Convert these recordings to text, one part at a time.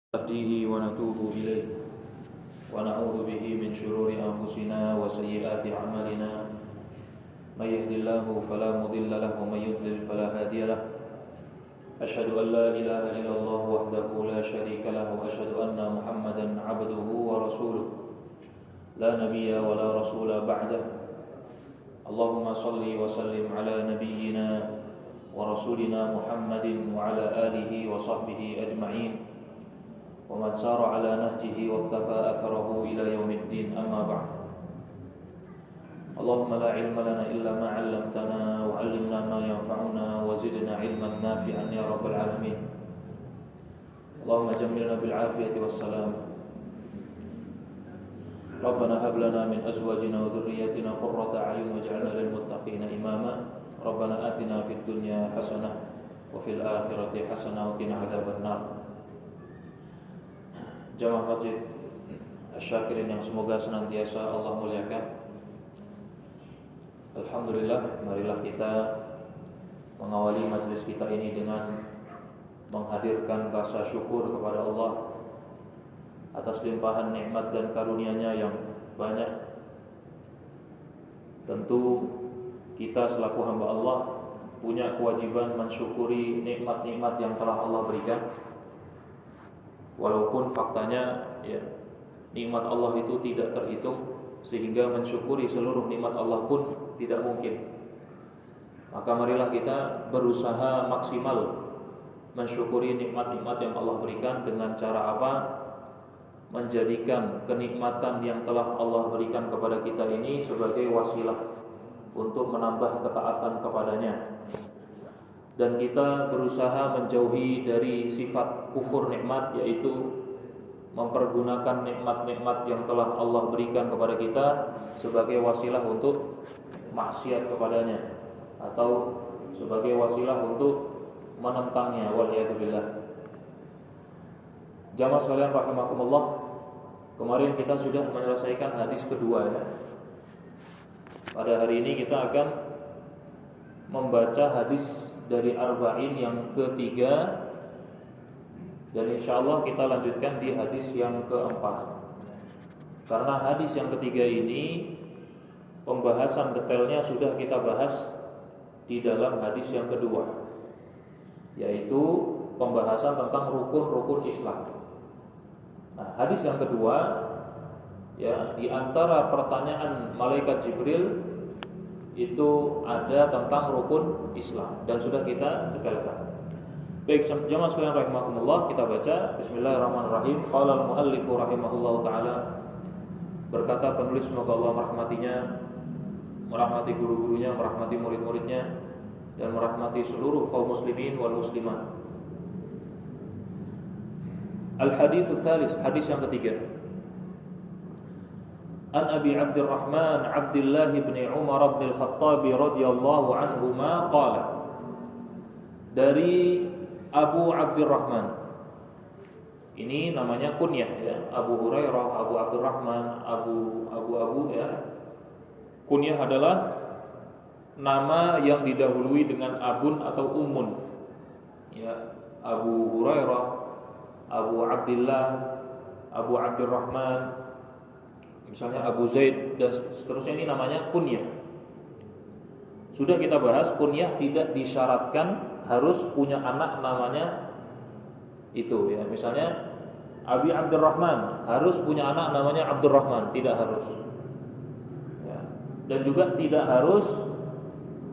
نهديه ونتوب إليه ونعوذ به من شرور أنفسنا وسيئات أعمالنا من يهد الله فلا مضل له ومن يضلل فلا هادي له أشهد أن لا إله إلا الله وحده لا شريك له وأشهد أن محمدا عبده ورسوله لا نبي ولا رسول بعده اللهم صل وسلم على نبينا ورسولنا محمد وعلى آله وصحبه أجمعين ومن سار على نهجه واقتفى أثره إلى يوم الدين أما بعد اللهم لا علم لنا إلا ما علمتنا وعلمنا ما ينفعنا وزدنا علما نافعا يا رب العالمين اللهم جملنا بالعافية والسلام ربنا هب لنا من أزواجنا وذرياتنا قرة أعين واجعلنا للمتقين إماما ربنا آتنا في الدنيا حسنة وفي الآخرة حسنة وقنا عذاب النار. Jamaah Masjid Asy-Syakirin yang semoga senantiasa Allah muliakan. Alhamdulillah, marilah kita mengawali majelis kita ini dengan menghadirkan rasa syukur kepada Allah atas limpahan nikmat dan karunia-Nya yang banyak. Tentu kita selaku hamba Allah punya kewajiban mensyukuri nikmat-nikmat yang telah Allah berikan. Walaupun faktanya nikmat Allah itu tidak terhitung, sehingga mensyukuri seluruh nikmat Allah pun tidak mungkin. Maka marilah kita berusaha maksimal mensyukuri nikmat-nikmat yang Allah berikan. Dengan cara apa? Menjadikan kenikmatan yang telah Allah berikan kepada kita ini sebagai wasilah untuk menambah ketaatan kepadanya. Dan kita berusaha menjauhi dari sifat kufur nikmat, yaitu mempergunakan nikmat-nikmat yang telah Allah berikan kepada kita sebagai wasilah untuk maksiat kepadanya atau sebagai wasilah untuk menentangnya. Waliyadzubillah. Jamaah sekalian rahimakumullah, kemarin kita sudah menyelesaikan hadis kedua ya. Pada hari ini kita akan membaca hadis dari Arba'in yang ketiga, dan insyaallah kita lanjutkan di hadis yang keempat. Karena hadis yang ketiga ini pembahasan detailnya sudah kita bahas di dalam hadis yang kedua, yaitu pembahasan tentang rukun-rukun Islam. Nah, hadis yang kedua ya, di antara pertanyaan malaikat Jibril itu ada tentang rukun Islam dan sudah kita detailkan. Baik, jamaah sekalian rahimakumullah, kita baca Bismillahirrahmanirrahim. Qala al-muallif rahimahullahu taala, berkata penulis semoga Allah merahmatinya, merahmati guru-gurunya, merahmati murid-muridnya, dan merahmati seluruh kaum muslimin wal muslimat. Al-hadits tsalis, hadis yang ketiga. An Abi Abdurrahman Abdullah bin Umar bin Al-Khattab radhiyallahu anhuma qala, dari Abu Abdurrahman, ini namanya kunyah ya, Abu Hurairah, Abu Abdurrahman, Abu ya. Kunyah adalah nama yang didahului dengan abun atau ummun ya. Abu Hurairah, Abu Abdullah, Abu Abdurrahman, misalnya Abu Zaid dan seterusnya, ini namanya kunyah. Sudah kita bahas, kunyah tidak disyaratkan harus punya anak namanya itu ya. Misalnya Abi Abdurrahman harus punya anak namanya Abdurrahman, tidak harus ya. Dan juga tidak harus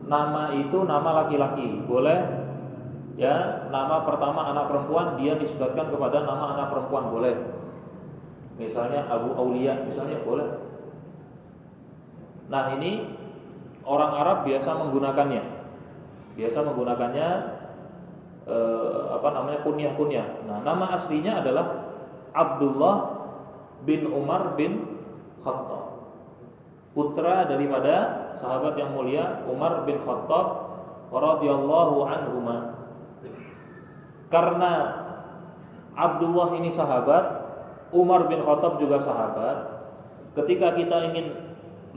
nama itu nama laki-laki. Boleh ya, nama pertama anak perempuan dia disebutkan kepada nama anak perempuan, boleh. Misalnya Abu Aulia, misalnya boleh. Nah, ini orang Arab biasa menggunakannya. Kunyah-kunyah. Nah, nama aslinya adalah Abdullah bin Umar bin Khattab, putra daripada sahabat yang mulia Umar bin Khattab radhiyallahu anhuma. Karena Abdullah ini sahabat, Umar bin Khattab juga sahabat. Ketika kita ingin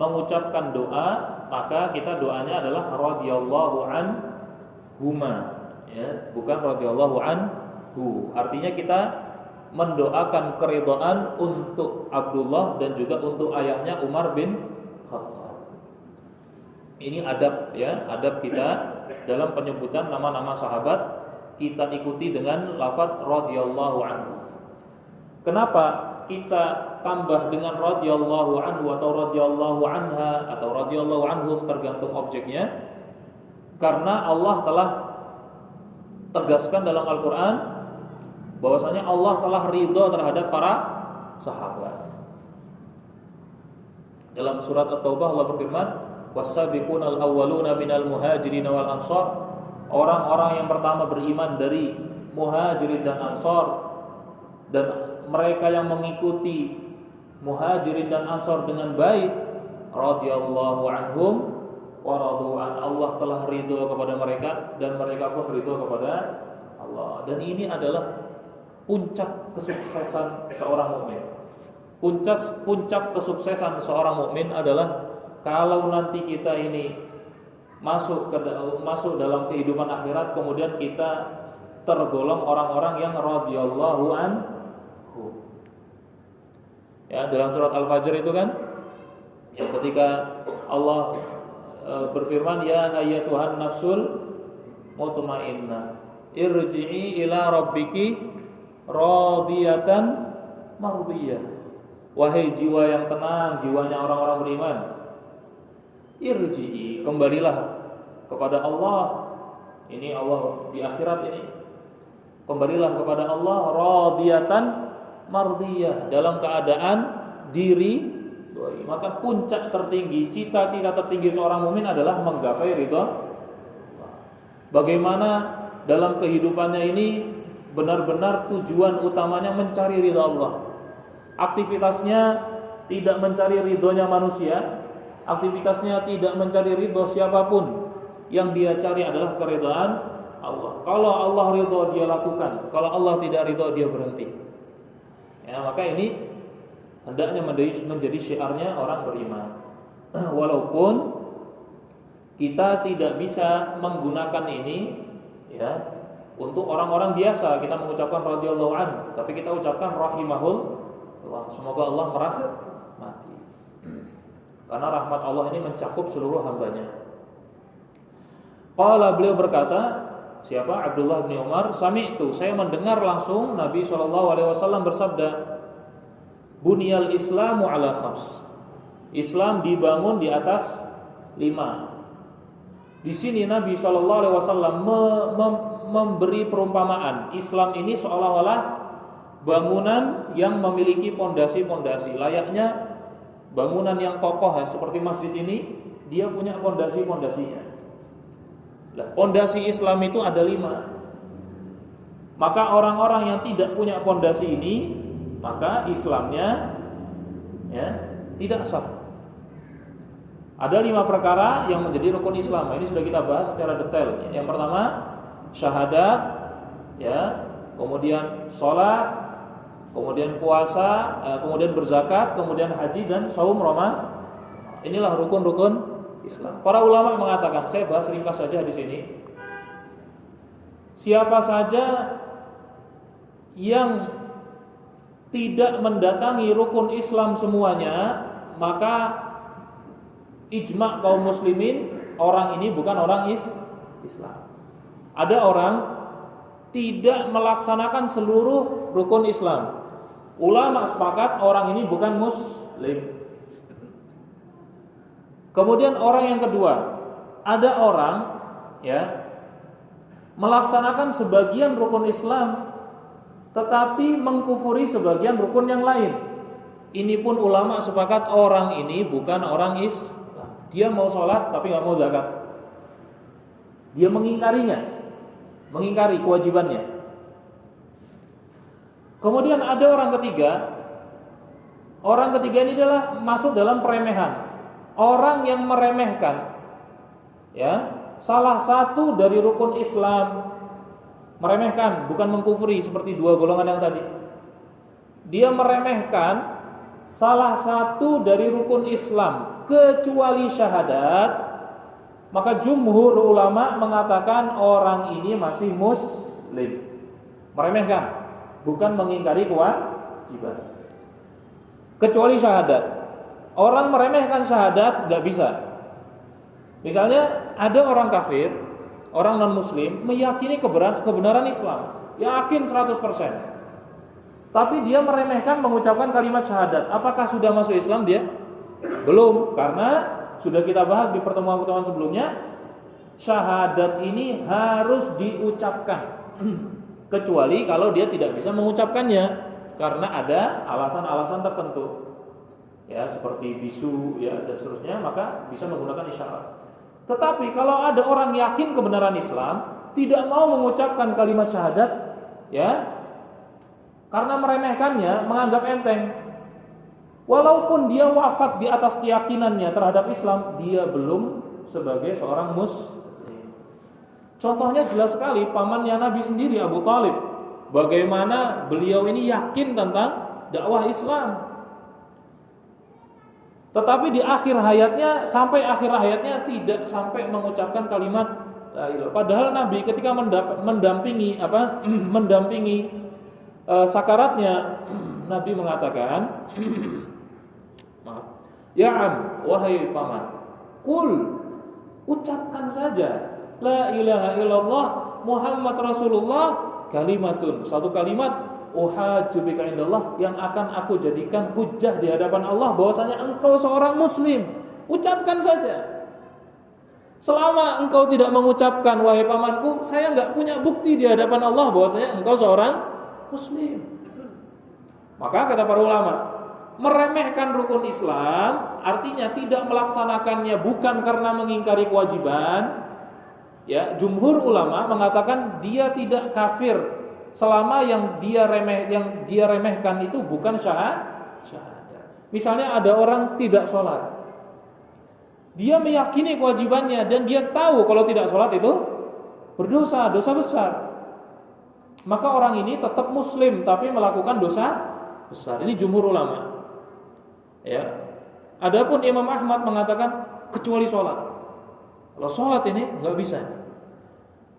mengucapkan doa, maka kita doanya adalah radhiyallahu anhuma ya, bukan radhiyallahu anhu. Artinya kita mendoakan keridhaan untuk Abdullah dan juga untuk ayahnya Umar bin Khattab. Ini adab ya, adab kita dalam penyebutan nama-nama sahabat, kita ikuti dengan lafaz radhiyallahu anhu. Kenapa kita tambah dengan radhiyallahu anhu atau radhiyallahu anha atau radhiyallahu anhum, tergantung objeknya? Karena Allah telah tegaskan dalam Al-Qur'an bahwasanya Allah telah ridha terhadap para sahabat. Dalam surat At-Taubah Allah berfirman, "Was-sabiqunal awwaluna minal muhajirin wal ansar." Orang-orang yang pertama beriman dari muhajirin dan ansar, dan mereka yang mengikuti muhajirin dan ansar dengan baik, radhiyallahu anhum wa radu an. Allah telah ridha kepada mereka dan mereka pun ridha kepada Allah. Dan ini adalah puncak kesuksesan seorang mukmin. Puncak kesuksesan seorang mukmin adalah kalau nanti kita ini masuk dalam kehidupan akhirat, kemudian kita tergolong orang-orang yang radhiyallahu anhu. Ya, dalam surat Al-Fajr itu kan, ya, ketika Allah berfirman, ya ayyatuhan nafsul mutmainnah irji'i ila rabbiki radiyatan mardiyah. Wahai jiwa yang tenang, jiwanya orang-orang beriman, irji'i, kembalilah kepada Allah. Ini Allah di akhirat ini. Kembalilah kepada Allah radiyatan mardiyah, dalam keadaan diri doi. Maka puncak tertinggi, cita-cita tertinggi seorang mukmin adalah menggapai ridha. Bagaimana dalam kehidupannya ini benar-benar tujuan utamanya mencari ridha Allah. Aktivitasnya tidak mencari ridhonya manusia, aktivitasnya tidak mencari ridho siapapun. Yang dia cari adalah keridhaan Allah. Kalau Allah ridho dia lakukan, kalau Allah tidak ridho dia berhenti. Ya, maka ini hendaknya menjadi syiarnya orang beriman. Walaupun kita tidak bisa menggunakan ini ya untuk orang-orang biasa, kita mengucapkan radhiyallahu an, tapi kita ucapkan rahimahullah. Semoga Allah merahmati. Karena rahmat Allah ini mencakup seluruh hambanya. Qala, beliau berkata, siapa? Abdullah bin Umar, sami'tu, saya mendengar langsung Nabi SAW bersabda, Bunyal Islamu ala khams. Islam dibangun di atas 5. Di sini Nabi SAW memberi perumpamaan. Islam ini seolah-olah bangunan yang memiliki pondasi-pondasi. Layaknya bangunan yang kokoh ya, seperti masjid ini, dia punya pondasi-pondasinya. Nah, pondasi Islam itu ada 5. Maka orang-orang yang tidak punya pondasi ini, maka Islamnya ya tidak sah. Ada 5 perkara yang menjadi rukun Islam. Ini sudah kita bahas secara detail. Yang pertama, syahadat, ya, kemudian sholat, kemudian puasa, kemudian berzakat, kemudian haji dan saum Ramadan. Inilah rukun-rukun Islam. Para ulama mengatakan, saya bahas ringkas saja di sini. Siapa saja yang tidak mendatangi rukun Islam semuanya, maka ijma' kaum muslimin, orang ini bukan orang Islam. Ada orang tidak melaksanakan seluruh rukun Islam. Ulama sepakat orang ini bukan muslim. Kemudian orang yang kedua, ada orang ya melaksanakan sebagian rukun Islam tetapi mengkufuri sebagian rukun yang lain. Ini pun ulama sepakat orang ini bukan orang Islam. Dia mau sholat tapi nggak mau zakat. Dia mengingkarinya, mengingkari kewajibannya. Kemudian ada orang ketiga. Orang ketiga ini adalah masuk dalam peremehan. Orang yang meremehkan ya salah satu dari rukun Islam. Meremehkan, bukan mengkufuri seperti 2 golongan yang tadi. Dia meremehkan salah satu dari rukun Islam kecuali syahadat, maka jumhur ulama mengatakan orang ini masih muslim. Meremehkan. bukan mengingkari kewajiban. Kecuali syahadat. Orang meremehkan syahadat nggak bisa. Misalnya ada orang kafir, orang non-muslim meyakini kebenaran Islam, yakin 100%. Tapi dia meremehkan mengucapkan kalimat syahadat. Apakah sudah masuk Islam dia? Belum, karena sudah kita bahas di pertemuan-pertemuan sebelumnya, syahadat ini harus diucapkan. Kecuali kalau dia tidak bisa mengucapkannya karena ada alasan-alasan tertentu. Ya, seperti bisu ya dan seterusnya, maka bisa menggunakan isyarat. Tetapi kalau ada orang yakin kebenaran Islam, tidak mau mengucapkan kalimat syahadat, ya, karena meremehkannya, menganggap enteng. Walaupun dia wafat di atas keyakinannya terhadap Islam, dia belum sebagai seorang muslim. Contohnya jelas sekali pamannya Nabi sendiri, Abu Thalib. Bagaimana beliau ini yakin tentang dakwah Islam. Tetapi di akhir hayatnya, sampai akhir hayatnya tidak sampai mengucapkan kalimat la ilaha. Padahal Nabi ketika mendampingi sakaratnya, Nabi mengatakan, maaf, ya am, wahai paman, kul, ucapkan saja la ilaha illallah Muhammad Rasulullah, kalimatun, satu kalimat, uhajju bika indallah, yang akan aku jadikan hujjah di hadapan Allah bahwasanya engkau seorang muslim. Ucapkan saja. Selama engkau tidak mengucapkan, wahai pamanku, saya enggak punya bukti di hadapan Allah bahwasanya engkau seorang muslim. Maka kata para ulama, meremehkan rukun Islam artinya tidak melaksanakannya bukan karena mengingkari kewajiban. Ya, jumhur ulama mengatakan dia tidak kafir selama yang dia remehkan itu bukan syahadat. Misalnya ada orang tidak sholat, dia meyakini kewajibannya dan dia tahu kalau tidak sholat itu berdosa, dosa besar. Maka orang ini tetap muslim tapi melakukan dosa besar. Ini jumhur ulama. Ya. Adapun Imam Ahmad mengatakan kecuali sholat. Kalau sholat ini nggak bisa.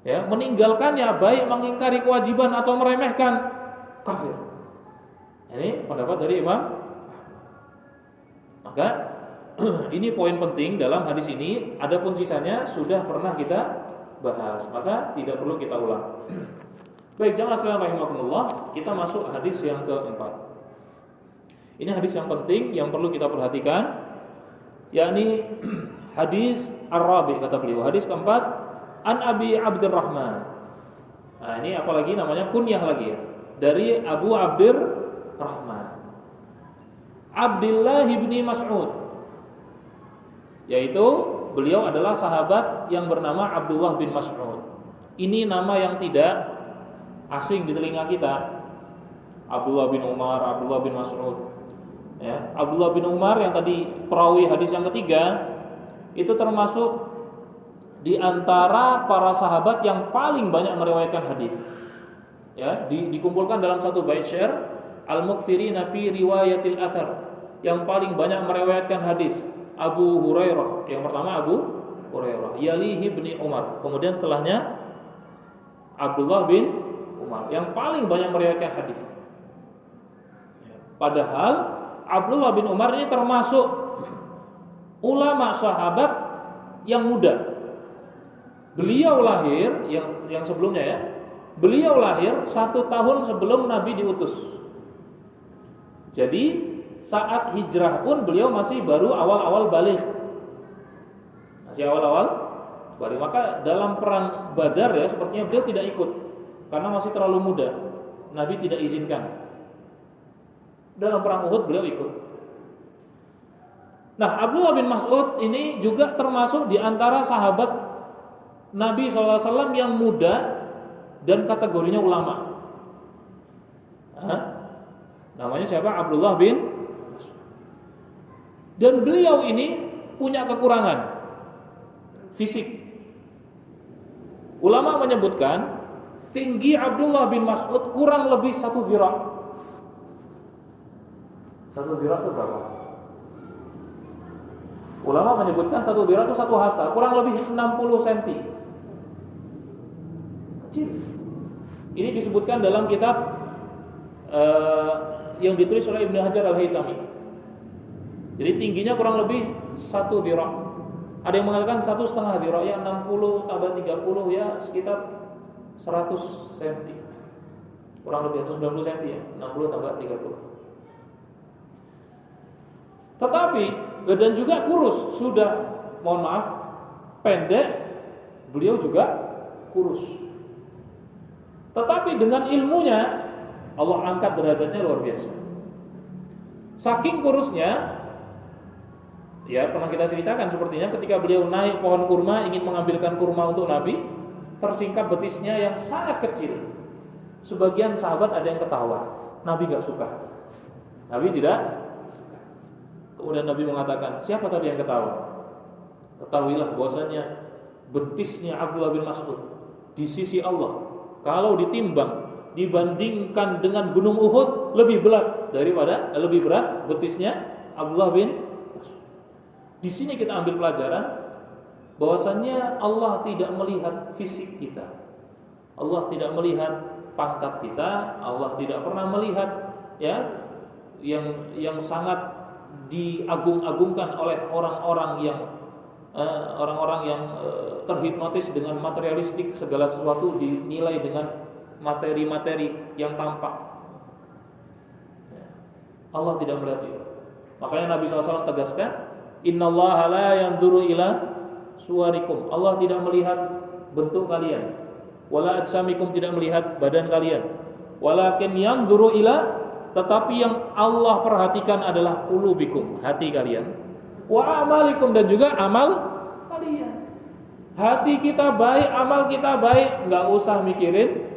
Ya, meninggalkannya baik mengingkari kewajiban atau meremehkan, kafir. Ini pendapat dari Imam Ahmad. Maka ini poin penting dalam hadis ini. Adapun sisanya sudah pernah kita bahas, maka tidak perlu kita ulang. Baik, jamaah sekalian rahimakumullah, kita masuk hadis yang keempat. Ini hadis yang penting yang perlu kita perhatikan, yakni hadis Ar-Rabi, kata beliau, hadis keempat, An Abi Abdurrahman. Nah, ini apalagi namanya kunyah lagi ya, dari Abu Abdurrahman Abdullah bin Mas'ud, yaitu beliau adalah sahabat yang bernama Abdullah bin Mas'ud. Ini nama yang tidak asing di telinga kita. Abdullah bin Umar, Abdullah bin Mas'ud. Ya, Abdullah bin Umar yang tadi perawi hadis yang ketiga itu termasuk di antara para sahabat yang paling banyak meriwayatkan hadis. Ya, dikumpulkan dalam satu bait syair, al-muktsirina fi riwayatil athar, yang paling banyak meriwayatkan hadis. Abu Hurairah, yang pertama Abu Hurairah, yalihi bin Umar, kemudian setelahnya Abdullah bin Umar, yang paling banyak meriwayatkan hadis. Padahal Abdullah bin Umar ini termasuk ulama sahabat yang muda. Beliau lahir yang sebelumnya ya. Beliau lahir 1 tahun sebelum Nabi diutus. Jadi saat hijrah pun beliau masih baru awal-awal baligh. Masih awal-awal baligh. Maka dalam perang Badar ya sepertinya beliau tidak ikut karena masih terlalu muda. Nabi tidak izinkan. Dalam perang Uhud beliau ikut. Nah, Abdullah bin Mas'ud ini juga termasuk di antara sahabat Nabi SAW yang muda dan kategorinya ulama. Namanya siapa? Abdullah bin Mas'ud. Dan beliau ini punya kekurangan fisik. Ulama menyebutkan tinggi Abdullah bin Mas'ud kurang lebih 1 dhira'. 1 dhira' itu berapa? Ulama menyebutkan 1 dhira' itu 1 hasta, kurang lebih 60 cm. Kecil. Ini disebutkan dalam kitab yang ditulis oleh Ibnu Hajar Al-Haytami. Jadi tingginya kurang lebih 1 dhira'. Ada yang mengatakan 1,5 dhira', ya 60 tambah 30 ya sekitar 100 cm. Kurang lebih 190 cm ya, 60 tambah 30. Tetapi dan juga kurus, sudah mohon maaf pendek, beliau juga kurus. Tetapi dengan ilmunya Allah angkat derajatnya luar biasa. Saking kurusnya, ya pernah kita ceritakan sepertinya ketika beliau naik pohon kurma ingin mengambilkan kurma untuk Nabi, tersingkap betisnya yang sangat kecil. Sebagian sahabat ada yang ketawa, Nabi gak suka. Nabi tidak. Kemudian Nabi mengatakan, siapa tadi yang ketawa? Ketahuilah bahwasanya betisnya Abdullah bin Mas'ud di sisi Allah kalau ditimbang dibandingkan dengan gunung Uhud lebih berat betisnya Abdullah bin Mas'ud. Di sini kita ambil pelajaran bahwasanya Allah tidak melihat fisik kita. Allah tidak melihat pangkat kita, Allah tidak pernah melihat ya yang sangat diagung-agungkan oleh orang-orang yang terhipnotis dengan materialistik, segala sesuatu dinilai dengan materi-materi yang tampak. Allah tidak melihat itu. Makanya Nabi SAW tegaskan, innallaha la yanzuru ila suwarikum. Allah tidak melihat bentuk kalian, wala ajsamikum, tidak melihat badan kalian, walakin yanzuru ila, tetapi yang Allah perhatikan adalah qulubikum, hati kalian, wa amalikum, dan juga amal kalian. Hati kita baik, amal kita baik, enggak usah mikirin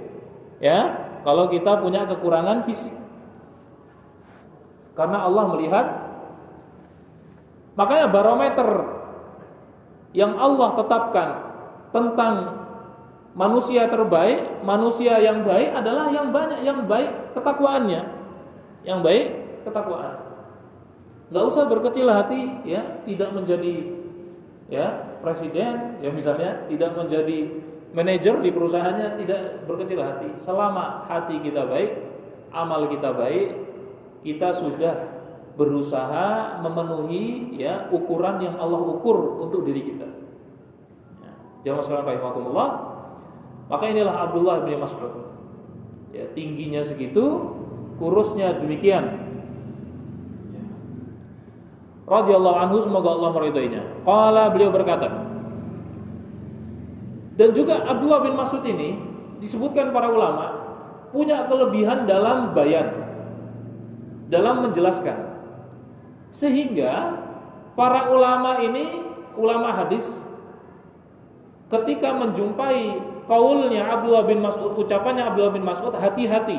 ya kalau kita punya kekurangan fisik. Karena Allah melihat. Makanya barometer yang Allah tetapkan tentang manusia terbaik, manusia yang baik adalah yang banyak, yang baik ketakwaannya. Yang baik ketakwaan. Enggak usah berkecil hati ya, tidak menjadi ya presiden ya misalnya, tidak menjadi manajer di perusahaannya, tidak berkecil hati. Selama hati kita baik, amal kita baik, kita sudah berusaha memenuhi ya ukuran yang Allah ukur untuk diri kita. Ya, jamaah sekalian rahimakumullah. Maka inilah Abdullah bin Mas'ud. Ya, tingginya segitu, kurusnya demikian. Radhiyallahu anhu, semoga Allah meridainya. Qala, beliau berkata. Dan juga Abdullah bin Mas'ud ini disebutkan para ulama punya kelebihan dalam bayan, dalam menjelaskan. Sehingga para ulama ini, ulama hadis, ketika menjumpai qaulnya Abdullah bin Mas'ud, ucapannya Abdullah bin Mas'ud, hati-hati.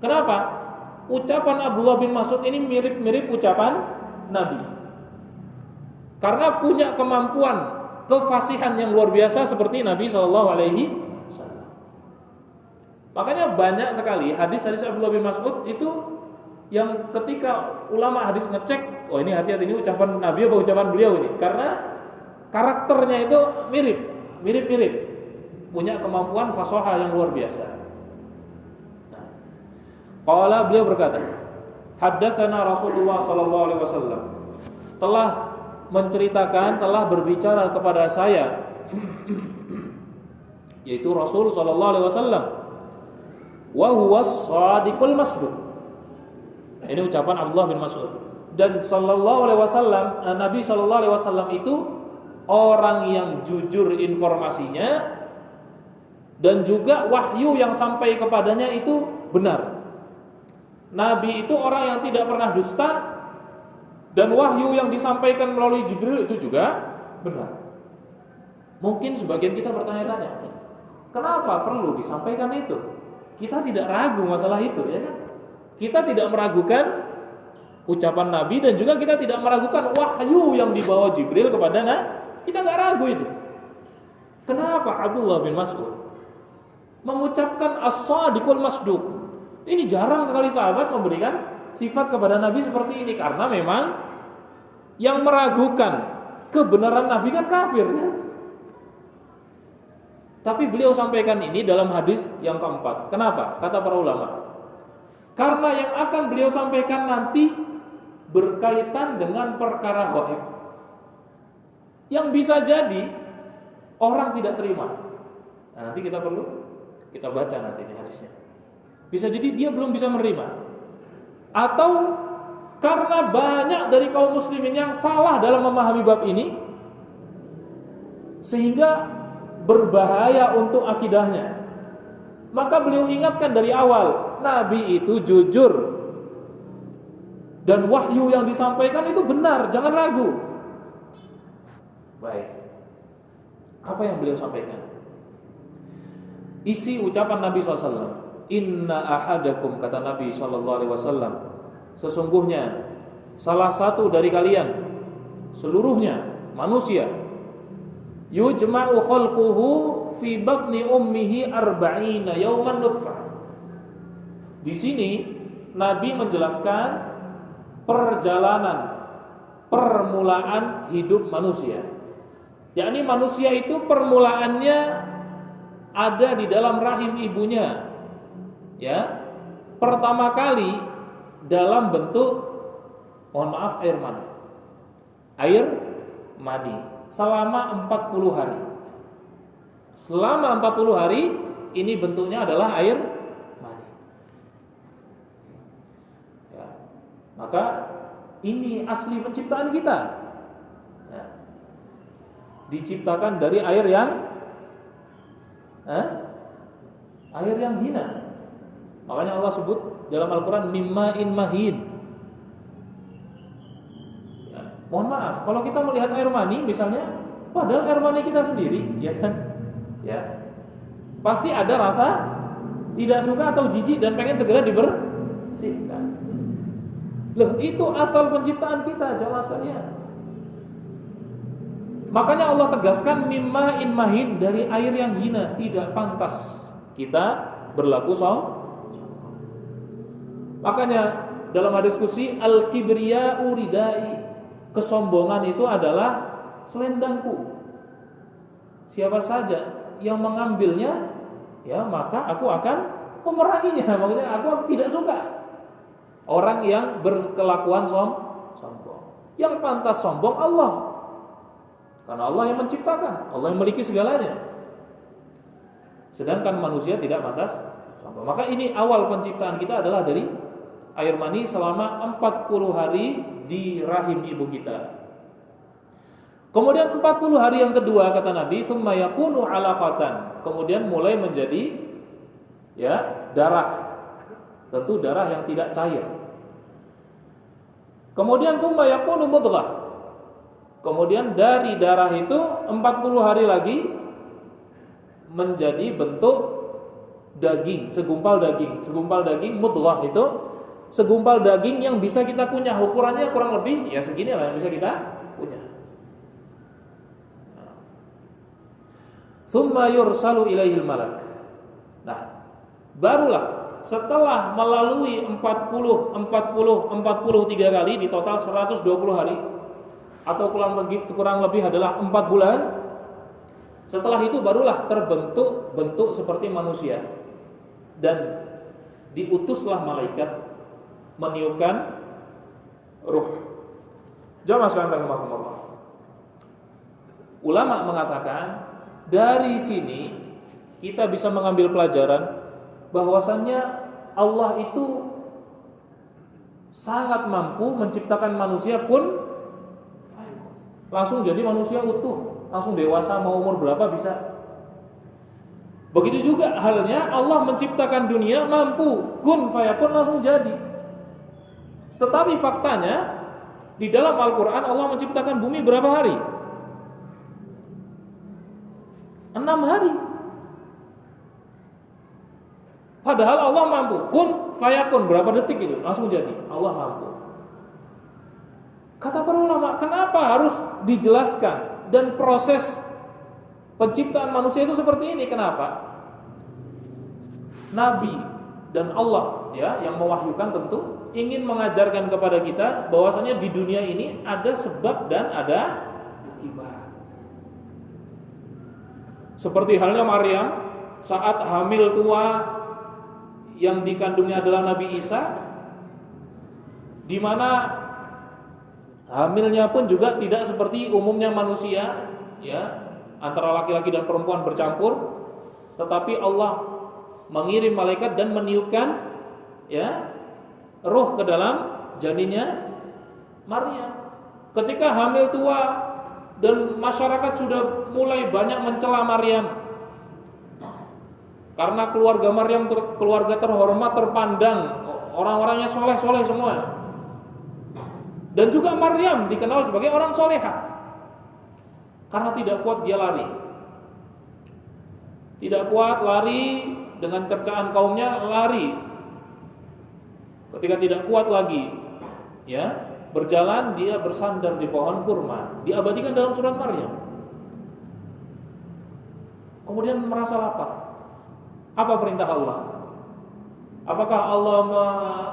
Kenapa? Ucapan Abdullah bin Mas'ud ini mirip-mirip ucapan Nabi. Karena punya kemampuan, kefasihan yang luar biasa seperti Nabi SAW. Makanya banyak sekali hadis-hadis Abdullah bin Mas'ud itu yang ketika ulama hadis ngecek, oh ini hati-hati, ini ucapan Nabi apa ucapan beliau ini? Karena karakternya itu mirip-mirip, punya kemampuan fasaha yang luar biasa. Qala, beliau berkata, haddatsana Rasulullah sallallahu alaihi wasallam, telah menceritakan, telah berbicara kepada saya yaitu Rasul sallallahu alaihi wasallam, wa huwa shadiqul masduq. Ini ucapan Abdullah bin Mas'ud. Dan sallallahu alaihi wasallam, Nabi sallallahu alaihi wasallam itu orang yang jujur informasinya, dan juga wahyu yang sampai kepadanya itu benar. Nabi itu orang yang tidak pernah dusta, dan wahyu yang disampaikan melalui Jibril itu juga benar. Mungkin sebagian kita bertanya-tanya, kenapa perlu disampaikan itu? Kita tidak ragu masalah itu, ya kan? Kita tidak meragukan ucapan Nabi, dan juga kita tidak meragukan wahyu yang dibawa Jibril kepada Nabi. Kita nggak ragu itu. Kenapa Abdullah bin Mas'ud mengucapkan as-sadiqul masduq? Ini jarang sekali sahabat memberikan sifat kepada Nabi seperti ini, karena memang yang meragukan kebenaran Nabi kan kafir, kan? Tapi beliau sampaikan ini dalam hadis yang keempat. Kenapa? Kata para ulama, Karena yang akan beliau sampaikan nanti berkaitan dengan perkara gaib yang bisa jadi orang tidak terima. Nah, nanti kita baca nanti ini hadisnya. Bisa jadi dia belum bisa menerima, atau karena banyak dari kaum muslimin yang salah dalam memahami bab ini sehingga berbahaya untuk akidahnya. Maka beliau ingatkan dari awal, Nabi itu jujur dan wahyu yang disampaikan itu benar, jangan ragu. Baik, apa yang beliau sampaikan? Isi ucapan Nabi SAW. Inna ahadakum, kata Nabi SAW, sesungguhnya salah satu dari kalian, seluruhnya manusia, yujma'u khalquhu fi batni ummihi arba'ina yawman nutfah. Di sini Nabi menjelaskan permulaan hidup manusia. Yakni manusia itu permulaannya ada di dalam rahim ibunya. Ya. Pertama kali dalam bentuk air mani. Air mani selama 40 hari. Selama 40 hari ini bentuknya adalah air mani. Ya. Maka ini asli penciptaan kita. Ya. Diciptakan dari air yang hina. Makanya Allah sebut dalam Al-Quran mimma'in mahin. Ya. Mohon maaf, kalau kita melihat air mani misalnya, padahal air mani kita sendiri, ya kan? Ya, pasti ada rasa tidak suka atau jijik dan pengen segera dibersihkan. Loh, itu asal penciptaan kita, jamaah sekalian. Makanya Allah tegaskan mimma'in mahin, dari air yang hina, tidak pantas kita berlaku sombong. Makanya dalam hadis qudsi al-kibriya'u ridai, kesombongan itu adalah selendangku. Siapa saja yang mengambilnya, ya maka aku akan memeranginya. Maksudnya aku tidak suka orang yang berkelakuan sombong. Yang pantas sombong Allah, karena Allah yang menciptakan, Allah yang memiliki segalanya. Sedangkan manusia tidak pantas sombong. Maka ini awal penciptaan kita adalah dari air mani selama 40 hari di rahim ibu kita. Kemudian 40 hari yang kedua, kata Nabi, tsumma yakunu 'alaqatan. Kemudian mulai menjadi darah. Tentu darah yang tidak cair. Kemudian tsumma yakunu mudghah. Kemudian dari darah itu 40 hari lagi menjadi bentuk daging, segumpal daging mudghah itu segumpal daging yang bisa kita kunyah. Ukurannya kurang lebih ya segini lah yang bisa kita kunyah. Tsumma yursalu ilaihil malak. Nah, barulah setelah melalui 40 3 kali, di total 120 hari atau kurang lebih adalah 4 bulan. Setelah itu barulah terbentuk bentuk seperti manusia, dan diutuslah malaikat meniupkan ruh. Jamaah sekalian rahimakumullah. Ulama mengatakan dari sini kita bisa mengambil pelajaran bahwasannya Allah itu sangat mampu menciptakan manusia pun langsung jadi manusia utuh, langsung dewasa, mau umur berapa bisa. Begitu juga halnya Allah menciptakan dunia mampu kun fayakun langsung jadi. Tetapi faktanya di dalam Al-Quran Allah menciptakan bumi berapa hari? 6 hari. Padahal Allah mampu kun fayakun, berapa detik itu langsung jadi. Allah mampu. Kata para ulama, kenapa harus dijelaskan dan proses penciptaan manusia itu seperti ini? Kenapa? Nabi dan Allah yang mewahyukan tentu ingin mengajarkan kepada kita bahwasanya di dunia ini ada sebab dan ada akibat. Seperti halnya Maryam saat hamil tua, yang dikandungnya adalah Nabi Isa, di mana hamilnya pun juga tidak seperti umumnya manusia, ya, antara laki-laki dan perempuan bercampur, tetapi Allah mengirim malaikat dan meniupkan, ya, ruh ke dalam janinnya Maryam. Ketika hamil tua dan masyarakat sudah mulai banyak mencela Maryam karena keluarga Maryam keluarga terhormat, terpandang, orang-orangnya soleh-soleh semua. Dan juga Maryam dikenal sebagai orang soleha. Karena tidak kuat dia lari. Tidak kuat lari dengan cercaan kaumnya, lari. Ketika tidak kuat lagi, ya, berjalan, dia bersandar di pohon kurma. Diabadikan dalam surat Maryam. Kemudian merasa lapar. Apa perintah Allah? Apakah Allah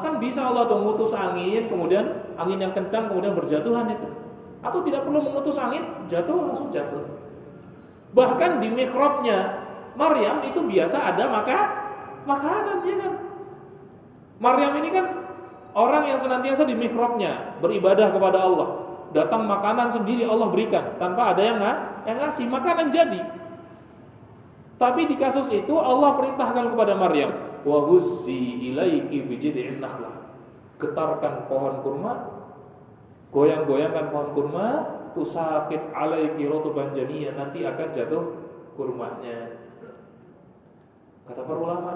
kan bisa Allah tuh mengutus angin, kemudian angin yang kencang kemudian berjatuhan itu? Atau tidak perlu mengutus angin, jatuh langsung jatuh. Bahkan di mihrabnya Maryam itu biasa ada makanan, ya kan? Maryam ini kan orang yang senantiasa di mihrabnya beribadah kepada Allah. Datang makanan sendiri Allah berikan tanpa ada yang ngasih, makanan jadi. Tapi di kasus itu Allah perintahkan kepada Maryam, wa huzzi ilaiki bijid'in nakhlah. Getarkan pohon kurma, goyang-goyangkan pohon kurma, tusaqit alaiki rutban janiyyan, nanti akan jatuh kurmanya. Kata para ulama,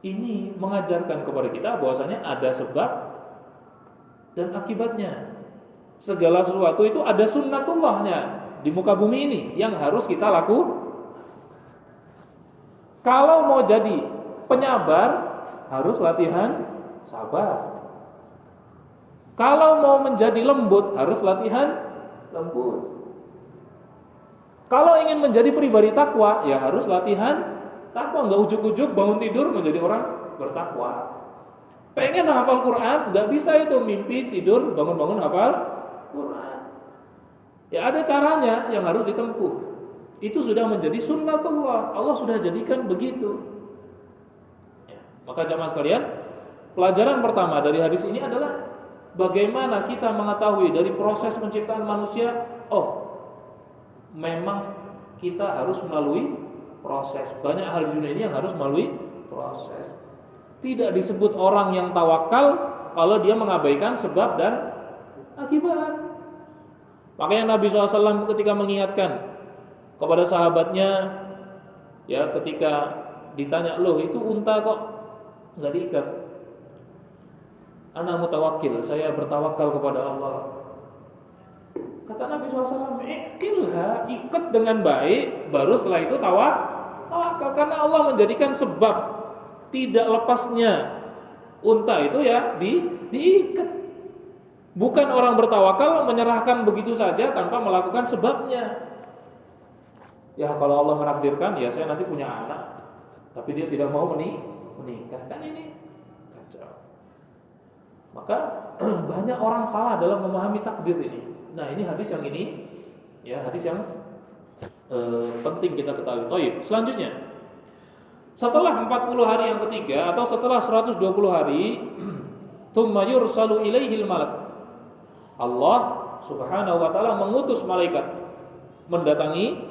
ini mengajarkan kepada kita bahwasanya ada sebab dan akibatnya. Segala sesuatu itu ada sunnatullahnya di muka bumi ini yang harus kita lakukan. Kalau mau jadi penyabar harus latihan sabar. Kalau mau menjadi lembut harus latihan lembut. Kalau ingin menjadi pribadi takwa ya harus latihan takwa. Enggak ujuk-ujuk bangun tidur menjadi orang bertakwa. Pengen hafal Quran, enggak bisa itu mimpi tidur bangun-bangun hafal Quran. Ya ada caranya yang harus ditempuh. Itu sudah menjadi sunnatullah. Allah sudah jadikan begitu. Ya, maka jamaah sekalian, pelajaran pertama dari hadis ini adalah bagaimana kita mengetahui dari proses penciptaan manusia. Oh, memang kita harus melalui proses. Banyak hal di dunia ini yang harus melalui proses. Tidak disebut orang yang tawakal kalau dia mengabaikan sebab dan akibat. Makanya Nabi SAW ketika mengingatkan kepada sahabatnya, ya, ketika ditanya, loh itu unta kok nggak diikat? Ana mutawakkil, saya bertawakal kepada Allah. Kata Nabi SAW, ikilha, ikat dengan baik, baru setelah itu tawakal. Karena Allah menjadikan sebab tidak lepasnya unta itu ya diikat. Bukan orang bertawakal menyerahkan begitu saja tanpa melakukan sebabnya. Ya kalau Allah menakdirkan, ya saya nanti punya anak, tapi dia tidak mau menikah, kan ini kacau. Maka banyak orang salah dalam memahami takdir ini. Nah ini hadis yang ini, ya hadis yang penting kita ketahui. Toib. Selanjutnya, setelah 40 hari yang ketiga atau setelah 120 hari, tsumma yursalu ilaihil malak. Allah Subhanahu wa taala mengutus malaikat mendatangi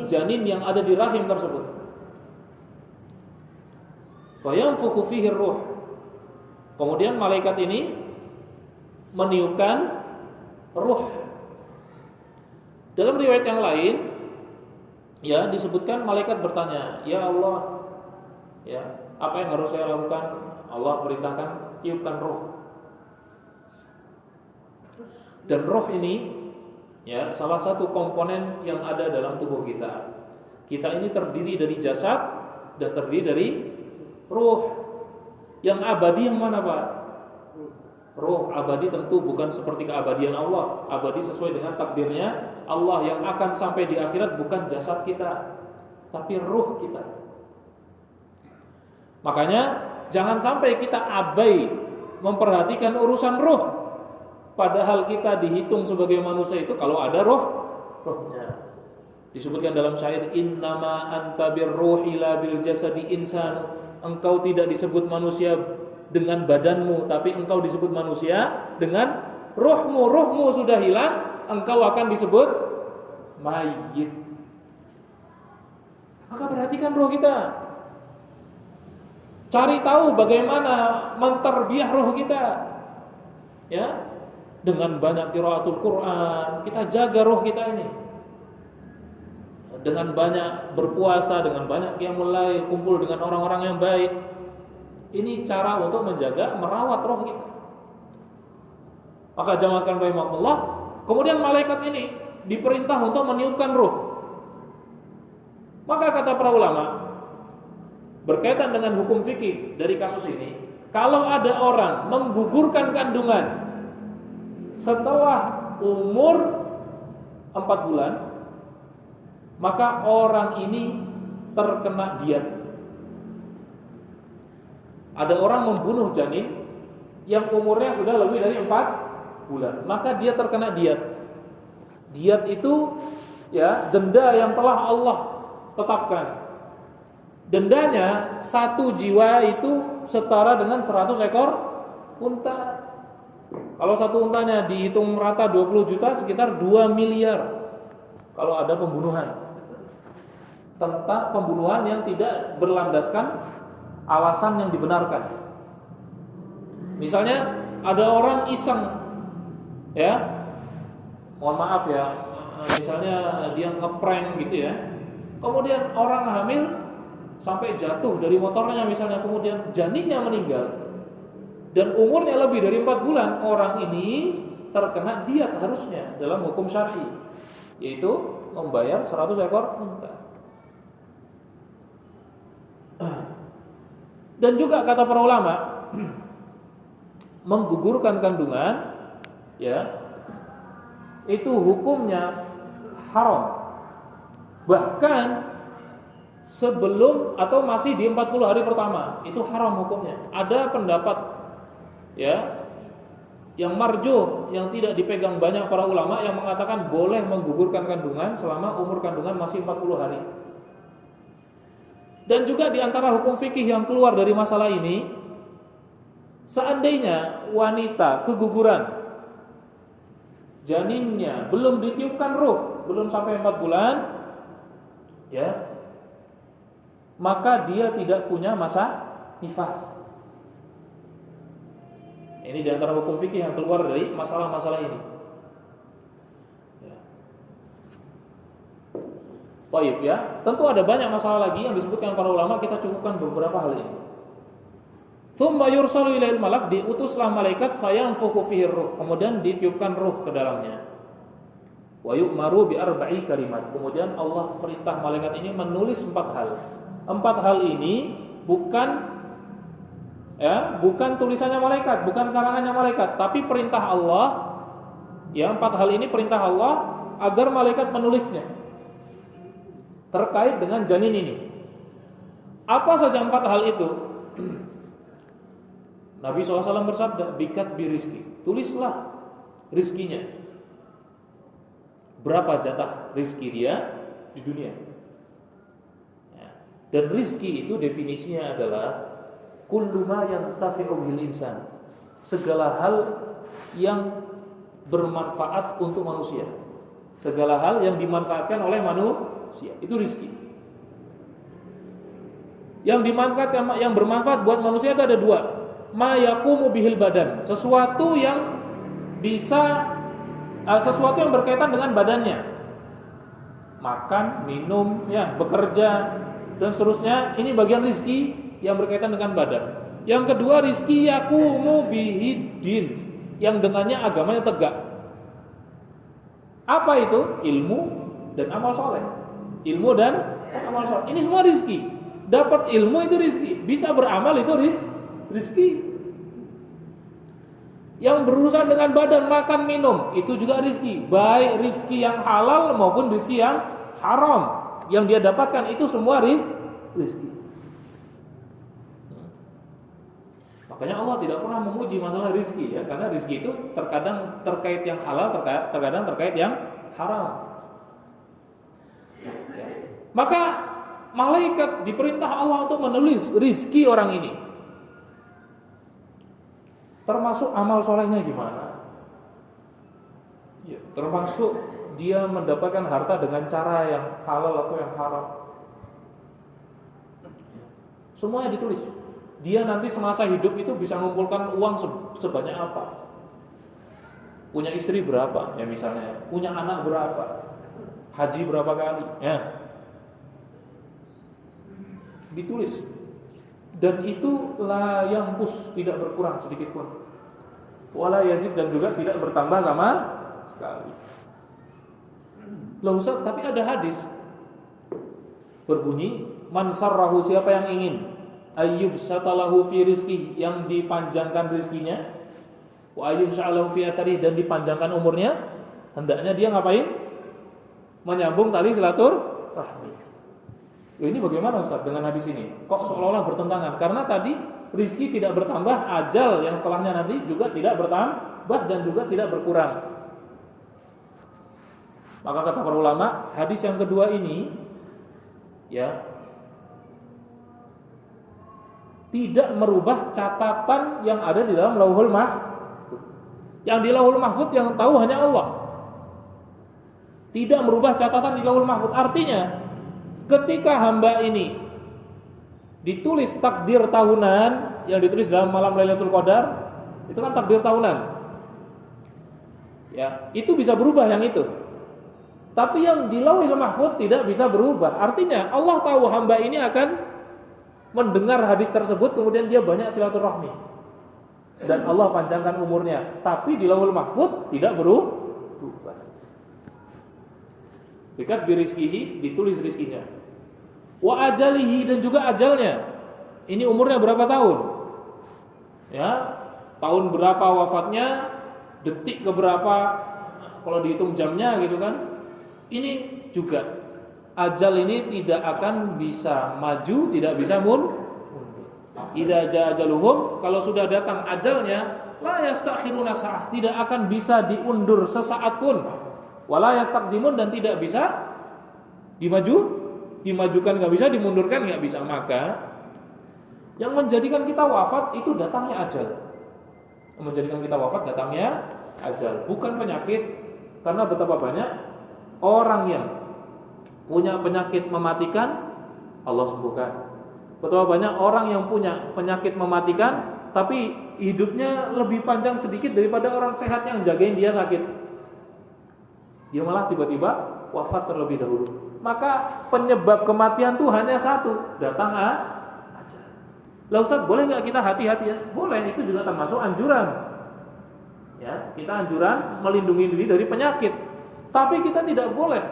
janin yang ada di rahim tersebut. Fayanfukhu fihi ruh. Kemudian malaikat ini meniupkan ruh. Dalam riwayat yang lain, ya disebutkan malaikat bertanya, ya Allah, ya apa yang harus saya lakukan? Allah perintahkan tiupkan ruh. Dan roh ini, ya, salah satu komponen yang ada dalam tubuh kita. Kita ini terdiri dari jasad dan terdiri dari ruh. Yang abadi yang mana, Pak? Ruh abadi tentu bukan seperti keabadian Allah. Abadi sesuai dengan takdirnya Allah. Yang akan sampai di akhirat bukan jasad kita, tapi ruh kita. Makanya jangan sampai kita abai memperhatikan urusan ruh. Padahal kita dihitung sebagai manusia itu kalau ada rohnya. Disebutkan dalam syair, innama anta birruhi la bil jasadi insanu. Engkau tidak disebut manusia dengan badanmu, tapi engkau disebut manusia dengan ruhmu. Ruhmu sudah hilang, engkau akan disebut mayit. Maka perhatikan roh kita. Cari tahu bagaimana menterbiah roh kita. Ya, dengan banyak qiraatul Quran, kita jaga roh kita ini. Dengan banyak berpuasa, dengan banyak qiyamul lail, kumpul dengan orang-orang yang baik. Ini cara untuk menjaga, merawat roh kita. Maka jamaah sekalian rahimakumullah, kemudian malaikat ini diperintah untuk meniupkan roh. Maka kata para ulama, berkaitan dengan hukum fikih dari kasus ini, kalau ada orang menggugurkan kandungan setelah umur 4 bulan, maka orang ini terkena diat. Ada orang membunuh janin yang umurnya sudah lebih dari 4 bulan, maka dia terkena diat. Diat itu ya denda yang telah Allah tetapkan. Dendanya 1 jiwa itu setara dengan 100 ekor unta. Kalau 1 untanya dihitung rata 20 juta, sekitar 2 miliar. Kalau ada pembunuhan, tentang pembunuhan yang tidak berlandaskan alasan yang dibenarkan. Misalnya ada orang iseng, ya, mohon maaf ya, misalnya dia ngeprank gitu ya, kemudian orang hamil sampai jatuh dari motornya misalnya, kemudian janinnya meninggal dan umurnya lebih dari 4 bulan, orang ini terkena diat harusnya dalam hukum syar'i, yaitu membayar 100 ekor unta. Dan juga kata para ulama, menggugurkan kandungan ya itu hukumnya haram. Bahkan sebelum atau masih di 40 hari pertama itu haram hukumnya. Ada pendapat ya yang marjuh, yang tidak dipegang banyak para ulama, yang mengatakan boleh menggugurkan kandungan selama umur kandungan masih 40 hari. Dan juga di antara hukum fikih yang keluar dari masalah ini, seandainya wanita keguguran, janinnya belum ditiupkan ruh, belum sampai 4 bulan, ya, maka dia tidak punya masa nifas. Ini di antara hukum fikih yang keluar dari masalah-masalah ini. Baik ya, tentu ada banyak masalah lagi yang disebutkan para ulama, kita cukupkan beberapa hal ini. Tsumma yursalu ilail malak, diutuslah malaikat fayanfukhu fihi ruh, kemudian ditiupkan ruh ke dalamnya. Wa yu'maru bi arba'i kalimat, kemudian Allah perintah malaikat ini menulis 4 hal. 4 hal ini bukan tulisannya malaikat, bukan karangannya malaikat, tapi perintah Allah. Ya, 4 hal ini perintah Allah agar malaikat menulisnya terkait dengan janin ini. Apa saja 4 hal itu? Nabi SAW bersabda, bikat bi rizki, tulislah rizkinya. Berapa jatah rizki dia di dunia. Ya. Dan rizki itu definisinya adalah kullu ma yantafi'u bil insan, segala hal yang bermanfaat untuk manusia, segala hal yang dimanfaatkan oleh manusia, itu rizki. Yang dimanfaatkan, yang bermanfaat buat manusia itu ada 2. Ma yaqumu bihil badan, sesuatu yang bisa, sesuatu yang berkaitan dengan badannya, makan, minum, ya, bekerja dan seterusnya. Ini bagian rizki yang berkaitan dengan badan. Yang kedua, rizki yaqumu bihid-din, yang dengannya agamanya tegak. Apa itu? Ilmu dan amal soleh. Ilmu dan amal soleh. Ini semua rizki. Dapat ilmu itu rizki, bisa beramal itu rizki. Yang berurusan dengan badan, makan, minum, itu juga rizki. Baik rizki yang halal maupun rizki yang haram, yang dia dapatkan itu semua rizki. Makanya Allah tidak pernah memuji masalah rizki, ya, karena rizki itu terkadang terkait yang halal, terkadang terkait yang haram. Maka malaikat diperintah Allah untuk menulis rizki orang ini. Termasuk amal solehnya gimana? Ya, termasuk dia mendapatkan harta dengan cara yang halal atau yang haram. Semuanya ditulis. Dia nanti semasa hidup itu bisa mengumpulkan uang sebanyak apa? Punya istri berapa? Ya misalnya, punya anak berapa? Haji berapa kali? Ya. Ditulis. Dan itu la yanqus, tidak berkurang sedikit pun. Wala yazid, dan juga tidak bertambah sama sekali. Loh Ustaz, tapi ada hadis berbunyi, man sarrahu, siapa yang ingin ayyub satalahu fi rizki, yang dipanjangkan rizkinya, wa ayyub sa'alahu fi athari, dan dipanjangkan umurnya, hendaknya dia ngapain? Menyambung tali silaturahmi. Ini bagaimana Ustaz dengan hadis ini? Kok seolah-olah bertentangan? Karena tadi rizki tidak bertambah, ajal yang setelahnya nanti juga tidak bertambah dan juga tidak berkurang. Maka kata para ulama, hadis yang kedua ini ya tidak merubah catatan yang ada di dalam Lauhul Mahfuz. Yang di Lauhul Mahfuz yang tahu hanya Allah. Tidak merubah catatan di Lauhul Mahfuz. Artinya, ketika hamba ini ditulis takdir tahunan yang ditulis dalam malam Lailatul Qadar, itu kan takdir tahunan. Ya, itu bisa berubah yang itu. Tapi yang di Lauhul Mahfuz tidak bisa berubah. Artinya Allah tahu hamba ini akan mendengar hadis tersebut, kemudian dia banyak silaturahmi dan Allah panjangkan umurnya. Tapi di Lauhul Mahfuz tidak berubah. Dekat birizkihi, ditulis rizkinya. Wa ajalihi, dan juga ajalnya. Ini umurnya berapa tahun? Ya, tahun berapa wafatnya, detik ke berapa kalau dihitung jamnya gitu kan. Ini juga ajal ini tidak akan bisa maju, tidak bisa mundur. Idza jaa ajaluhum, kalau sudah datang ajalnya, la yastakhiruna sa'ah, tidak akan bisa diundur sesaat pun. Wala yastaqdimun, dan tidak bisa dimajukan enggak bisa, dimundurkan enggak bisa. Maka yang menjadikan kita wafat itu datangnya ajal. Yang menjadikan kita wafat datangnya ajal, bukan penyakit. Karena betapa banyak orang yang punya penyakit mematikan, Allah sembuhkan. Betapa banyak orang yang punya penyakit mematikan, tapi hidupnya lebih panjang sedikit daripada orang sehat yang jagain dia sakit. Dia malah tiba-tiba wafat terlebih dahulu. Maka penyebab kematian itu hanya satu, datang aja. Lah Ustaz, boleh nggak kita hati-hati ya? Boleh, itu juga termasuk anjuran. Ya, kita anjuran melindungi diri dari penyakit. Tapi kita tidak boleh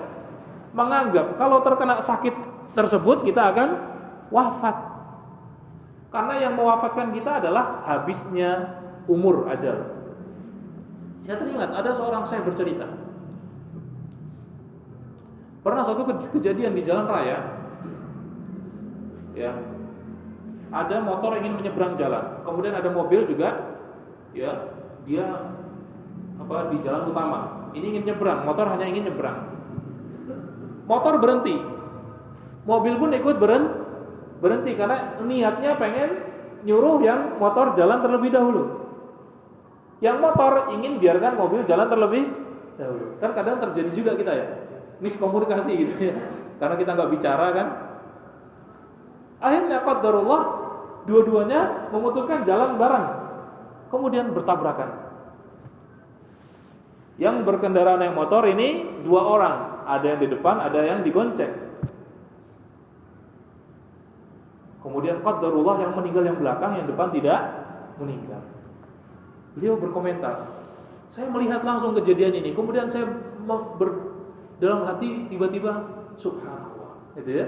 menganggap kalau terkena sakit tersebut kita akan wafat. Karena yang mewafatkan kita adalah habisnya umur ajal. Saya teringat ada seorang saya bercerita. Pernah suatu kejadian di jalan raya. Ya. Ada motor ingin menyeberang jalan. Kemudian ada mobil juga, ya, dia di jalan utama. Ini ingin nyebrang, motor hanya ingin nyebrang. Motor berhenti, mobil pun ikut berhenti karena niatnya pengen nyuruh yang motor jalan terlebih dahulu. Yang motor ingin biarkan mobil jalan terlebih dahulu. Kan kadang terjadi juga kita ya, miskomunikasi gitu ya, karena kita nggak bicara kan. Akhirnya qadarullah, dua-duanya memutuskan jalan bareng, kemudian bertabrakan. Yang berkendara naik motor ini dua orang, ada yang di depan, ada yang digonceng. Kemudian qadarullah, yang meninggal yang belakang, yang depan tidak meninggal. Beliau berkomentar, saya melihat langsung kejadian ini, kemudian saya dalam hati tiba-tiba subhanallah, gitu ya.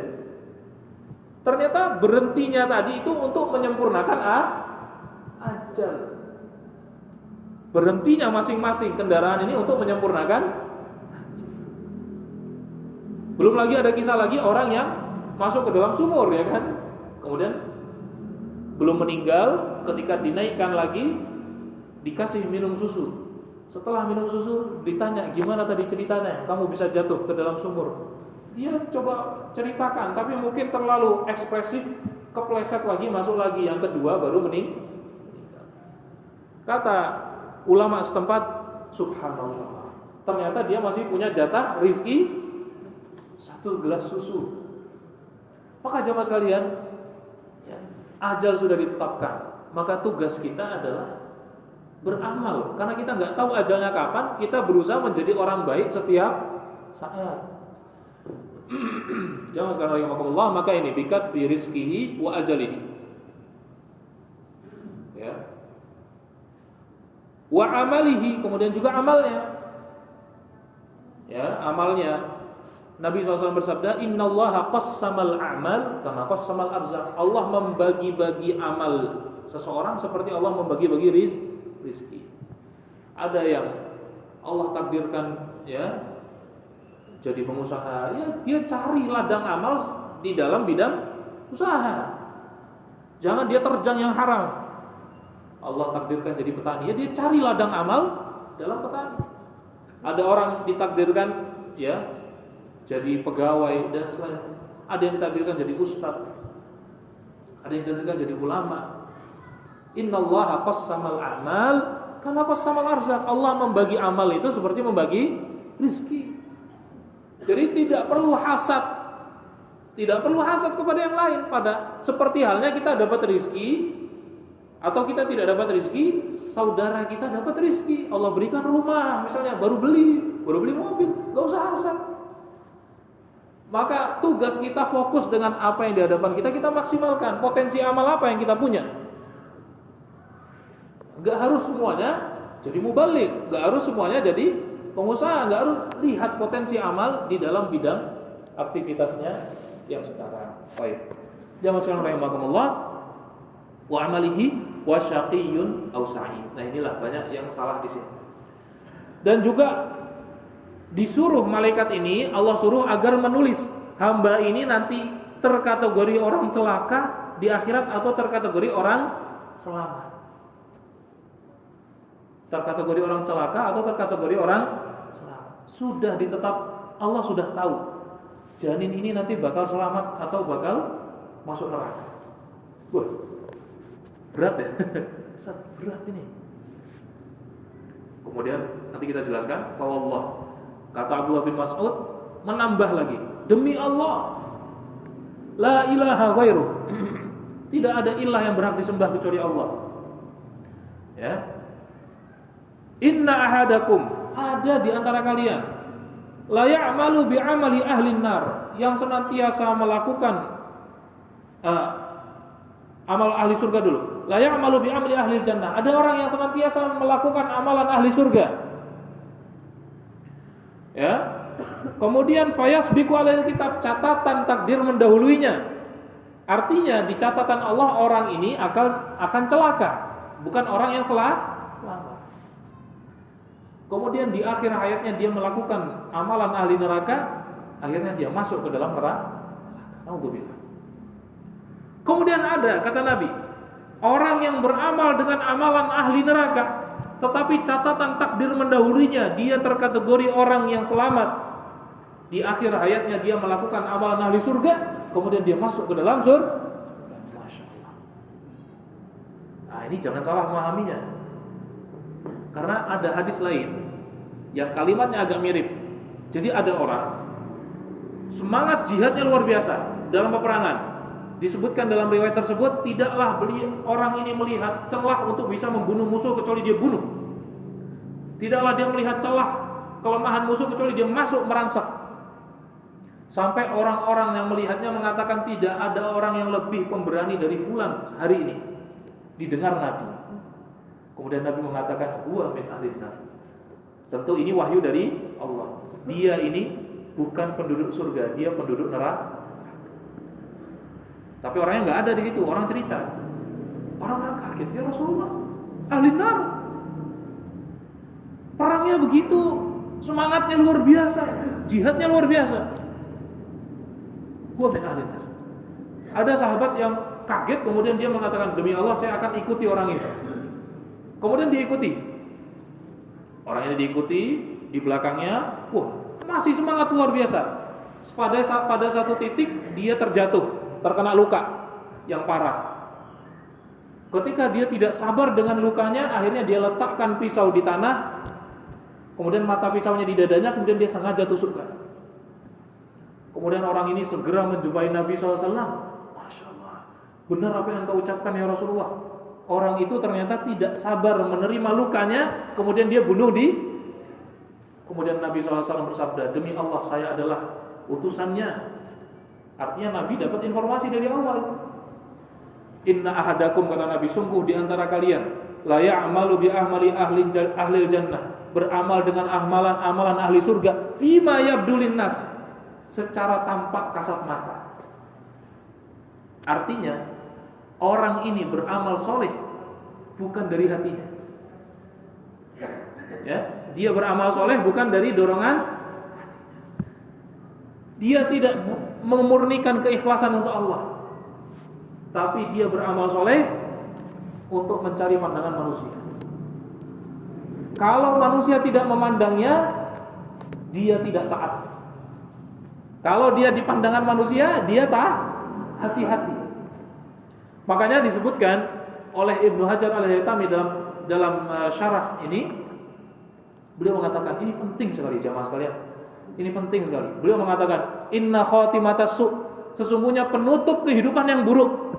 Ternyata berhentinya tadi itu untuk menyempurnakan ajal. Berhentinya masing-masing kendaraan ini untuk menyempurnakan ajal. Belum lagi ada kisah lagi orang yang masuk ke dalam sumur, ya kan. Kemudian belum meninggal, ketika dinaikkan lagi dikasih minum susu. Setelah minum susu ditanya, gimana tadi ceritanya kamu bisa jatuh ke dalam sumur? Dia coba ceritakan, tapi mungkin terlalu ekspresif, kepleset lagi, masuk lagi. Yang kedua baru meninggal. Kata ulama setempat, subhanallah, ternyata dia masih punya jatah rizki 1 gelas susu. Maka jamaah sekalian, ya, ajal sudah ditetapkan. Maka tugas kita adalah beramal. Karena kita nggak tahu ajalnya kapan, kita berusaha menjadi orang baik setiap saat. Jamaah sekalian rahimakumullah, maka ini bikat bi rizqihi wa ajalihi. Ya. Wa amalihi, kemudian juga amalnya. Ya, amalnya. Nabi SAW bersabda, innallaha qassamal a'mal kama qassamal arzaq. Allah membagi-bagi amal seseorang seperti Allah membagi-bagi rizki. Ada yang Allah takdirkan ya jadi pengusaha, ya dia cari ladang amal di dalam bidang usaha. Jangan dia terjang yang haram. Allah takdirkan jadi petani, ya dia cari ladang amal dalam petani. Ada orang ditakdirkan ya jadi pegawai dan selain. Ada yang ditakdirkan jadi ustaz. Ada yang ditakdirkan jadi ulama. Innallaha qassamal a'mal kama qassamal arzaq. Allah membagi amal itu seperti membagi rezeki. Jadi tidak perlu hasad. Tidak perlu hasad kepada yang lain. Pada seperti halnya kita dapat rezeki atau kita tidak dapat rezeki, saudara kita dapat rezeki. Allah berikan rumah, misalnya baru beli mobil, enggak usah hasad. Maka tugas kita fokus dengan apa yang di hadapan kita, kita maksimalkan potensi amal apa yang kita punya. Enggak harus semuanya jadi mubaligh, enggak harus semuanya jadi pengusaha, enggak harus lihat potensi amal di dalam bidang aktivitasnya yang sekarang. Baik. Jamaah sekalian rahimakumullah, wa amalihi wa syaqiyyun aw sa'id. Nah, inilah banyak yang salah di sini. Dan juga disuruh malaikat ini, Allah suruh agar menulis hamba ini nanti terkategori orang celaka di akhirat atau terkategori orang selamat. Terkategori orang celaka atau terkategori orang selamat. Sudah ditetap, Allah sudah tahu janin ini nanti bakal selamat atau bakal masuk neraka. Wah, berat ya? Berat ini. Kemudian nanti kita jelaskan, fa wallah, kata Abdullah bin Mas'ud menambah lagi, demi Allah, la ilaha ghairuh, tidak ada ilah yang berhak disembah kecuali Allah. Ya. Inna ahadakum, ada di antara kalian, la ya'malu bi'amali ahli nar, yang senantiasa melakukan amal ahli surga dulu. La ya'malu bi'amali ahli jannah, ada orang yang senantiasa melakukan amalan ahli surga. Ya. Kemudian fayasbiqu alail kitab, catatan takdir mendahuluinya. Artinya di catatan Allah orang ini akan celaka, bukan orang yang selamat. Kemudian di akhir hayatnya dia melakukan amalan ahli neraka, akhirnya dia masuk ke dalam neraka. Naudzubillah. Kemudian ada, kata Nabi, orang yang beramal dengan amalan ahli neraka, tetapi catatan takdir mendahulunya, dia terkategori orang yang selamat. Di akhir hayatnya dia melakukan amalan ahli surga, kemudian dia masuk ke dalam surga. Masya Allah. Nah, ini jangan salah memahaminya. Karena ada hadis lain yang kalimatnya agak mirip. Jadi ada orang semangat jihadnya luar biasa dalam peperangan. Disebutkan dalam riwayat tersebut, tidaklah orang ini melihat celah untuk bisa membunuh musuh kecuali dia bunuh. Tidaklah dia melihat celah kelemahan musuh kecuali dia masuk meransak. Sampai orang-orang yang melihatnya mengatakan tidak ada orang yang lebih pemberani dari fulan hari ini. Didengar Nabi. Kemudian Nabi mengatakan, huwa min ahli nar. Tentu ini wahyu dari Allah. Dia ini bukan penduduk surga, dia penduduk neraka. Tapi orangnya nggak ada di situ, orang cerita. Orang-orang kaget, ya Rasulullah, ahli nar. Perangnya begitu, semangatnya luar biasa, jihadnya luar biasa. Huwa min ahli nar. Ada sahabat yang kaget, kemudian dia mengatakan, demi Allah saya akan ikuti orang ini. Kemudian diikuti. Orang ini diikuti, di belakangnya, wah, masih semangat luar biasa. pada satu titik dia terjatuh, terkena luka yang parah. Ketika dia tidak sabar dengan lukanya, akhirnya dia letakkan pisau di tanah, kemudian mata pisaunya di dadanya, kemudian dia sengaja tusukkan. Kemudian orang ini segera menjumpai Nabi SAW. Masya Allah, benar apa yang engkau ucapkan ya Rasulullah. Orang itu ternyata tidak sabar menerima lukanya, kemudian dia bunuh di. Kemudian Nabi SAW bersabda, demi Allah saya adalah utusannya. Artinya Nabi dapat informasi dari Allah itu. Inna ahadakum, kata Nabi, sungguh di antara kalian la ya'malu bi ahmali ahli jannah, beramal dengan amalan ahli surga, fima yabdulin nas, secara tampak kasat mata. Artinya orang ini beramal soleh bukan dari hatinya. Ya, dia beramal soleh bukan dari dorongan. Dia tidak memurnikan keikhlasan untuk Allah, tapi dia beramal soleh untuk mencari pandangan manusia. Kalau manusia tidak memandangnya, dia tidak taat. Kalau dia di pandangan manusia, dia hati-hati. Makanya disebutkan oleh Ibnu Hajar Al-Haytami dalam syarah ini, beliau mengatakan ini penting sekali jamaah sekalian. Ini penting sekali. Beliau mengatakan inna khatimatas su', sesungguhnya penutup kehidupan yang buruk.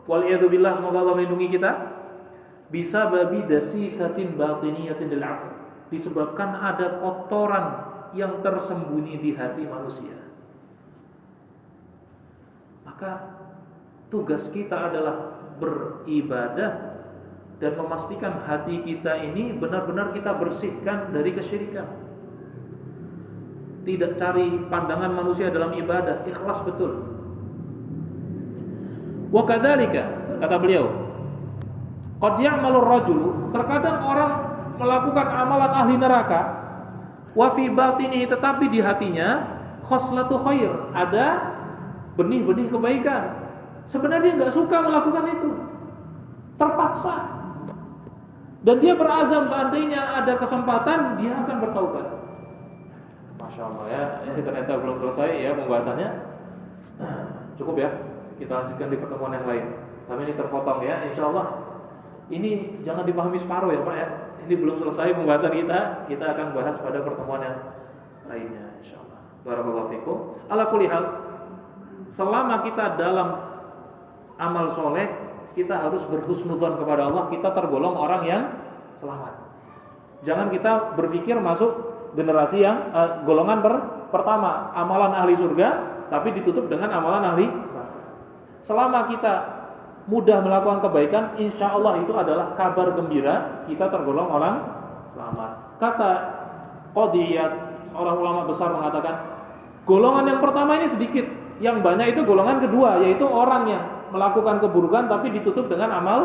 Waliyadzubillah, semoga Allah melindungi kita. Bisa babi dasisatin batiniyatin lil 'aql, disebabkan ada kotoran yang tersembunyi di hati manusia. Maka tugas kita adalah beribadah dan memastikan hati kita ini benar-benar kita bersihkan dari kesyirikan. Tidak cari pandangan manusia dalam ibadah, ikhlas betul. Wa kadzalika, kata beliau, qad ya'malu ar-rajulu, terkadang orang melakukan amalan ahli neraka, wa fi batinihi, tetapi di hatinya khoslatu khair, ada benih-benih kebaikan. Sebenarnya dia enggak suka melakukan itu, terpaksa. Dan dia berazam seandainya ada kesempatan dia akan bertaubat. Masya Allah ya, ini ternyata belum selesai ya pembahasannya. Cukup ya, kita lanjutkan di pertemuan yang lain. Tapi ini terpotong ya, insya Allah. Ini jangan dipahami separuh ya Pak ya. Ini belum selesai pembahasan kita. Kita akan bahas pada pertemuan yang lainnya, insya Allah. Barakallahu fikum. Ala kulli hal, selama kita dalam amal soleh, kita harus berhusnudzon kepada Allah. Kita tergolong orang yang selamat. Jangan kita berpikir masuk generasi yang golongan pertama, amalan ahli surga, tapi ditutup dengan amalan ahli neraka. Selama kita mudah melakukan kebaikan, insya Allah itu adalah kabar gembira, kita tergolong orang selamat. Kata Qadiyat, orang ulama besar mengatakan, golongan yang pertama ini sedikit, yang banyak itu golongan kedua, yaitu orang yang melakukan keburukan tapi ditutup dengan amal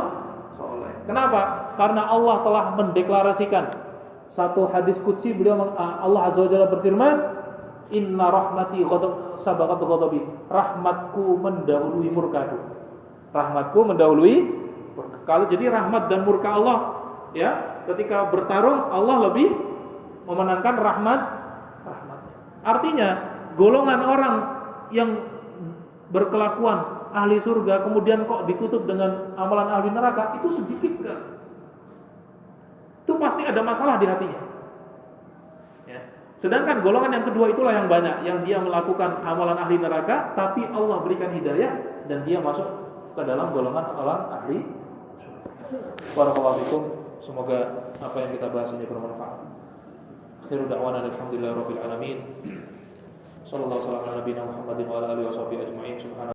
soleh. Kenapa? Karena Allah telah mendeklarasikan satu hadis qudsi, beliau Allah Azza wa Jalla berfirman, inna rahmati sabaqat ghadabi, rahmatku mendahului murkaku. Rahmatku mendahului kalau jadi rahmat dan murka Allah ya, ketika bertarung Allah lebih memenangkan rahmatnya. Artinya golongan orang yang berkelakuan ahli surga kemudian kok ditutup dengan amalan ahli neraka itu sedikit sekali. Itu pasti ada masalah di hatinya ya. Sedangkan golongan yang kedua itulah yang banyak, yang dia melakukan amalan ahli neraka tapi Allah berikan hidayah dan dia masuk ke dalam golongan orang ahli surga. Barakallahu fikum. Semoga apa yang kita bahas ini bermanfaat. Akhiru da'wana alhamdulillahirabbil alamin. Sallallahu alaihi wasallam ala nabiyina Muhammadin wa ala alihi washabihi ajma'in.